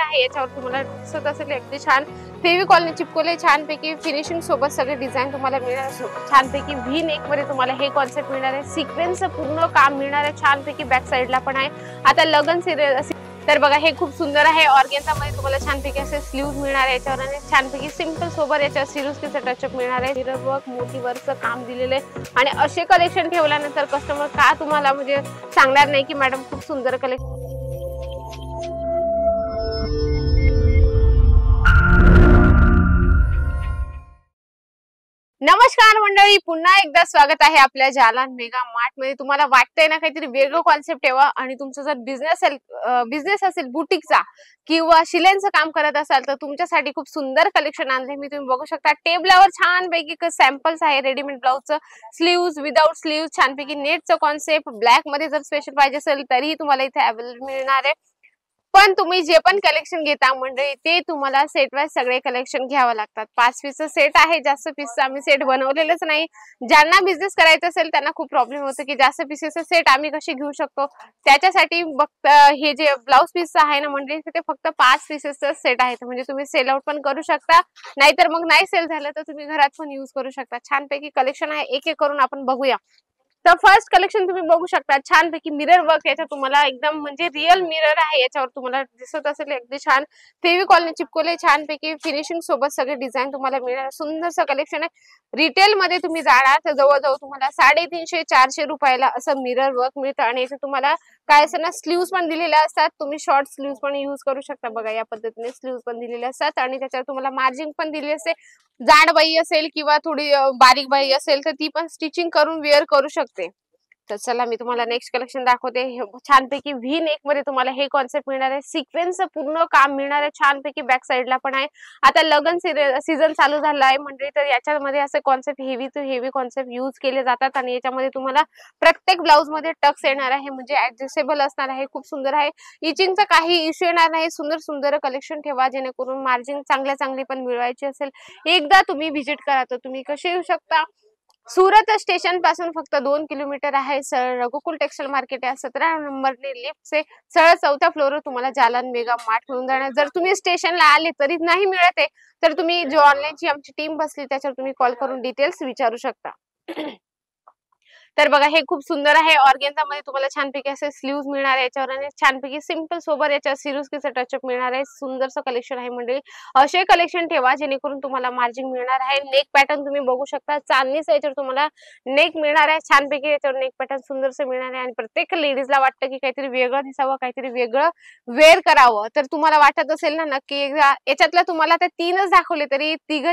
आहे याच्यावर तुम्हाला दिसत असेल अगदी छान फेविकॉलने चिपकवले छानपैकी फिनिशिंग सोबत सगळे डिझाईन तुम्हाला मिळणार छानपैकी व्ही नेक मध्ये तुम्हाला हे कॉन्सेप्ट मिळणार आहे सिक्वेन्स पूर्ण काम मिळणार आहे छानपैकी बॅक साइडला पण आहे आता लगन तर बघा हे खूप सुंदर आहे ऑर्गेन्झा मध्ये तुम्हाला छानपैकी असे स्लीव्ज मिळणार आहे याच्यावर आणि छानपैकी सिंपल सोबत याच्या सिरोस्कीचा टचअप मिळणार आहे मिरर वर्क मोती वर्कचं काम दिलेलं आहे आणि असे कलेक्शन ठेवल्यानंतर कस्टमर का तुम्हाला म्हणजे सांगणार नाही की मॅडम खूप सुंदर कलेक्शन नमस्कार मंडळी पुन्हा एकदा स्वागत आहे आपल्या जालान मेगा मार्ट मध्ये तुम्हाला वाटतंय ना काहीतरी वेगळं कॉन्सेप्ट ठेवा आणि तुमचा जर बिझनेस असेल बुटीकचा किंवा शिलाईचं काम करत असाल तर तुमच्यासाठी खूप सुंदर कलेक्शन आणले मी तुम्ही बघू शकता टेबलावर छानपैकी सॅम्पल्स आहे रेडीमेड ब्लाउजचं स्लीव्ज विदाउट स्लीव्ज छानपैकी नेटचं कॉन्सेप्ट ब्लॅक मध्ये जर स्पेशल पाहिजे असेल तरीही तुम्हाला इथे अवेलेबल मिळणार आहे पण तुम्ही जे पण कलेक्शन घेता मंडळी ते तुम्हाला सेट वाईज सगळे कलेक्शन घ्यावं लागतात 5 पीसचं सेट आहे जास्त पीसचं आम्ही सेट बनवलेलंच नाही ज्यांना बिझनेस करायचा असेल त्यांना खूप प्रॉब्लेम होतो की जास्त पीसेसचं सेट आम्ही कसे घेऊ शकतो त्याच्यासाठी फक्त हे जे ब्लाउज पीस आहे ना मंडळी ते फक्त 5 पीसेसचं सेट आहे म्हणजे तुम्ही सेल आउट पण करू शकता नाहीतर मग नाही सेल झालं तर तुम्ही घरात पण यूज करू शकता छानपैकी कलेक्शन आहे एक एक करून आपण बघूया तर फर्स्ट कलेक्शन तुम्ही बघू शकता छानपैकी मिरर वर्क याच्यात तुम्हाला एकदम म्हणजे रिअल मिरर आहे याच्यावर तुम्हाला दिसत असेल अगदी छान फेविकॉलने चिपकवले छानपैकी फिनिशिंग सोबत सगळे डिझाईन तुम्हाला मिळणार सुंदरसं कलेक्शन आहे रिटेल मध्ये तुम्ही जाणार तर जवळजवळ तुम्हाला 350-400 रुपयाला असं मिरर वर्क मिळतं आणि याचे तुम्हाला काय असं ना स्लीव्स पण दिलेले असतात तुम्ही शॉर्ट स्लीव्स पण यूज करू शकता बघा या पद्धतीने स्लीव्स पण दिलेले असतात आणि त्याच्यावर तुम्हाला मार्जिन पण दिली असते जाड बाई असेल किंवा थोडी बारीक बाई असेल तर ती पण स्टिचिंग करून वेअर करू शकते तर चला मी तुम्हाला नेक्स्ट कलेक्शन दाखवते छानपैकी व्ही नेक मध्ये तुम्हाला हे कॉन्सेप्ट मिळणार आहे सिक्वेन्सचं पूर्ण काम मिळणार आहे छानपैकी बॅक साइडला पण आहे आता लगन सीझन चालू झाला आहे म्हणजे तर याच्यामध्ये असे concept heavy to heavy concept use केले जातात आणि याच्यामध्ये तुम्हाला प्रत्येक ब्लाउज मध्ये टक्स येणार आहे म्हणजे ऍडजस्टेबल असणार आहे खूप सुंदर आहे इचिंगचा काही इश्यू येणार नाही सुंदर कलेक्शन ठेवा जेणेकरून मार्जिन चांगले पण मिळवायचे असेल एकदा तुम्ही व्हिजिट करा तर तुम्ही कसे येऊ शकता सुरत स्टेशन पासून फक्त 2 किलोमीटर आहे सरळ रघुकुल टेक्सटाईल मार्केट आहे 17 नंबरने लिफ्ट से सरळ 4थ्या फ्लोअरवर तुम्हाला जालान मेगा मार्ट मिळून जाणार जर तुम्ही स्टेशनला आले तरी नाही मिळत आहे तर तुम्ही जो ऑनलाईनची आमची टीम बसली त्याच्यावर तुम्ही कॉल करून डिटेल्स विचारू शकता तर बघा हे खूप सुंदर आहे ऑर्गेन्झा मध्ये तुम्हाला छानपैकी असे स्लीव्ज मिळणार आहे याच्यावर आणि छानपैकी सिंपल सोबत याच्या सिरोस्कीचा टचअप मिळणार आहे सुंदरसं कलेक्शन आहे म्हणजे असे कलेक्शन ठेवा जेणेकरून तुम्हाला मार्जिन मिळणार आहे नेक पॅटर्न तुम्ही बघू शकता चांदणीचं याच्यावर तुम्हाला नेक मिळणार आहे छानपैकी याच्यावर नेक पॅटर्न सुंदरसं मिळणार आहे आणि प्रत्येक लेडीजला वाटतं की काहीतरी वेगळं दिसावं काहीतरी वेगळं वेअर करावं तर तुम्हाला वाटत असेल ना नक्की याच्यातल्या तुम्हाला ते 3च दाखवले तरी तिघ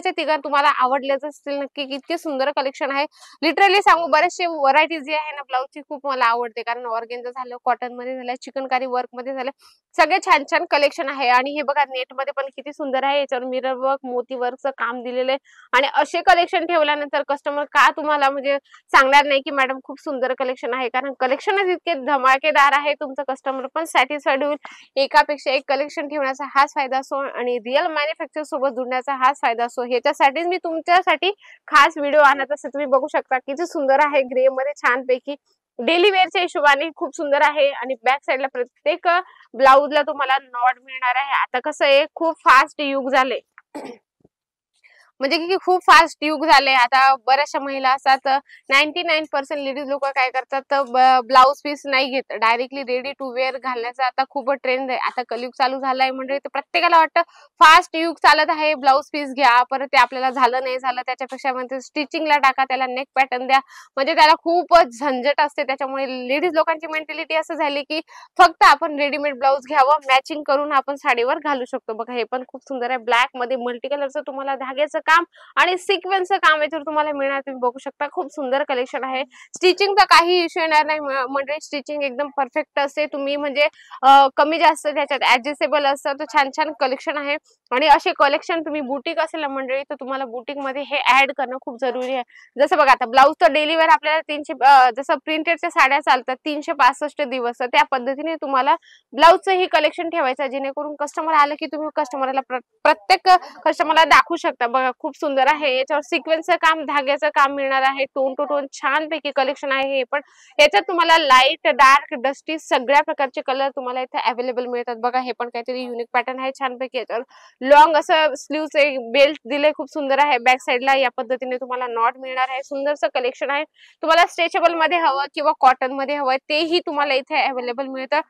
तुम्हाला आवडलेच असतील नक्की इतके सुंदर कलेक्शन आहे लिटरली सांगू बरेचसे व्हरायटी जी आहे ना ब्लाउजची खूप मला आवडते कारण ऑर्गेन्झा झालं कॉटन मध्ये झालं चिकनकारी वर्क मध्ये झालं सगळे छान कलेक्शन आहे आणि हे बघा नेट मध्ये पण किती सुंदर आहे याच्यावर मिरर वर्क मोती वर्कचं काम दिलेलं आहे आणि असे कलेक्शन ठेवल्यानंतर कस्टमर का तुम्हाला म्हणजे सांगणार नाही की मॅडम खूप सुंदर कलेक्शन आहे कारण कलेक्शनच इतके धमाकेदार आहे तुमचं कस्टमर पण सॅटिस्फाईड होईल एकापेक्षा एक कलेक्शन ठेवण्याचा हाच फायदा असो आणि रिअल मॅन्युफॅक्चर सोबत जुळण्याचा हाच फायदा असो ह्याच्यासाठीच मी तुमच्यासाठी खास व्हिडिओ आणत असते तुम्ही बघू शकता किती सुंदर आहे ग्रे मध्ये छानपैकी डेली वेअरच्या हिशोबाने खूप सुंदर आहे आणि बॅक साइडला प्रत्येक ब्लाउजला तुम्हाला नॉट मिळणार आहे आता कसं आहे खूप फास्ट युग झाले म्हणजे की खूप फास्ट युग झाले आता बऱ्याचशा महिला असतात 99% लेडीज लोक काय करतात तर ब्लाउज पीस नाही घेत डायरेक्टली रेडी टू वेअर घालण्याचा आता खूप ट्रेंड आहे आता कलयुग चालू झालाय म्हणजे प्रत्येकाला वाटतं फास्ट युग चालत आहे ब्लाउज पीस घ्या परत ते आपल्याला झालं नाही झालं त्याच्यापेक्षा म्हणजे स्टिचिंगला टाका त्याला नेक पॅटर्न द्या म्हणजे त्याला खूप झंझट असते त्याच्यामुळे लेडीज लोकांची मेंटॅलिटी असं झाली की फक्त आपण रेडीमेड ब्लाउज घ्यावं मॅचिंग करून आपण साडीवर घालू शकतो बघा हे पण खूप सुंदर आहे ब्लॅक मध्ये मल्टी कलरचं तुम्हाला धाग्याचं काम आणि सिक्वेन्सचं काम याच्यावर तुम्हाला मिळणार तुम्ही बघू शकता खूप सुंदर कलेक्शन आहे स्टिचिंगचा काही इश्यू येणार नाही म्हणजे स्टिचिंग एकदम परफेक्ट असते तुम्ही म्हणजे कमी जास्त त्याच्यात ऍडजस्टेबल असतं तर छान कलेक्शन आहे आणि असे कलेक्शन तुम्ही बुटीक असेल ना मंडळी तर तुम्हाला बुटीक मध्ये हे ऍड करणं खूप जरुरी आहे जसं बघा आता ब्लाउज तर डेली वेअर आपल्याला 300 जसं प्रिंटेडच्या साड्या चालतात 365 दिवस त्या पद्धतीने तुम्हाला ब्लाउजचं ही कलेक्शन ठेवायचं जेणेकरून कस्टमर आलं की तुम्ही कस्टमरला प्रत्येक कस्टमरला दाखवू शकता बघा खूप सुंदर आहे. याच्यावर सिक्वेन्सचं काम, धाग्याचं काम मिळणार आहे. टोन टू टोन छान पैकी कलेक्शन आहे हे पण. याच्यात तुम्हाला लाईट, डार्क, डस्टी सगळ्या प्रकारचे कलर तुम्हाला इथे अवेलेबल मिळतात. बघा हे पण काहीतरी युनिक पॅटर्न आहे छान पैकी. याच्यावर लॉंग असं स्लीव्हचं एक बेल्ट दिले, खूप सुंदर आहे. बॅक साईडला या पद्धतीने तुम्हाला नॉट मिळणार आहे. सुंदरचं कलेक्शन आहे. तुम्हाला स्ट्रेचेबल मध्ये हवं किंवा कॉटन मध्ये हवं तेही तुम्हाला इथे अवेलेबल मिळतं.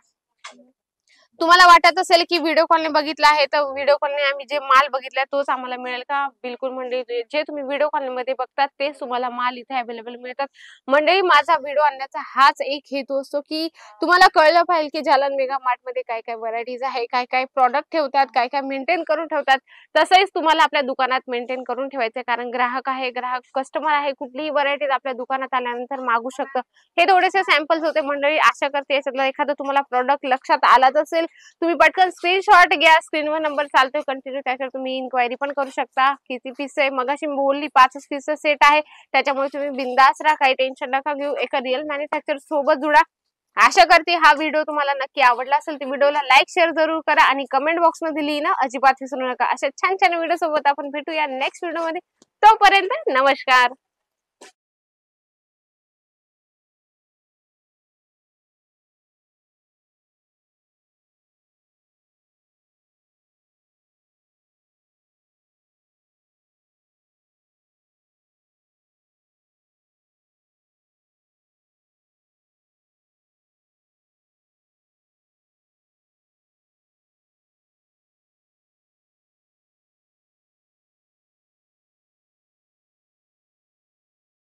तुम्हाला वाटत असेल की व्हिडिओ कॉलने बघितला आहे तर व्हिडिओ कॉलने आम्ही जे माल बघितलाय तोच आम्हाला मिळेल का? बिलकुल मंडळी, जे तुम्ही व्हिडिओ कॉलमध्ये बघतात तेच तुम्हाला माल इथे अवेलेबल मिळतात. मंडळी, माझा व्हिडिओ आणण्याचा हाच एक हेतू असतो की तुम्हाला कळलं पाहिजे की जालन मेगा मार्ट मध्ये काय काय व्हरायटीज आहे, काय काय प्रॉडक्ट ठेवतात, काय काय मेंटेन करून ठेवतात. तसंच तुम्हाला आपल्या दुकानात मेंटेन करून ठेवायचं, कारण ग्राहक आहे, ग्राहक कस्टमर आहे, कुठलीही व्हरायटीज आपल्या दुकानात आल्यानंतर मागू शकतं. हे थोडेसे सॅम्पल्स होते मंडळी. आशा करते याच्यातलं एखादं तुम्हाला प्रॉडक्ट लक्षात आलाच असेल. तुम्ही पटकन स्क्रीनशॉट घ्या, स्क्रीनवर नंबर चालतोय कंटिन्यू, त्याच्यावर तुम्ही इन्क्वायरी पण करू शकता. किती पीस आहे मगाशी बोलली, 5 पीसचा सेट आहे, त्याच्यामुळे तुम्ही बिंदास राहा, काही टेन्शन नका घेऊ. एका रिअल मॅन्युफॅक्चर सोबत जुडा. आशा करते हा व्हिडिओ तुम्हाला नक्की आवडला असेल तर व्हिडिओला लाईक शेअर जरूर करा आणि कमेंट बॉक्स मध्ये लिहिणं अजिबात विसरू नका. अशा छान छान व्हिडिओ सोबत आपण भेटूया नेक्स्ट व्हिडिओ मध्ये. तोपर्यंत नमस्कार.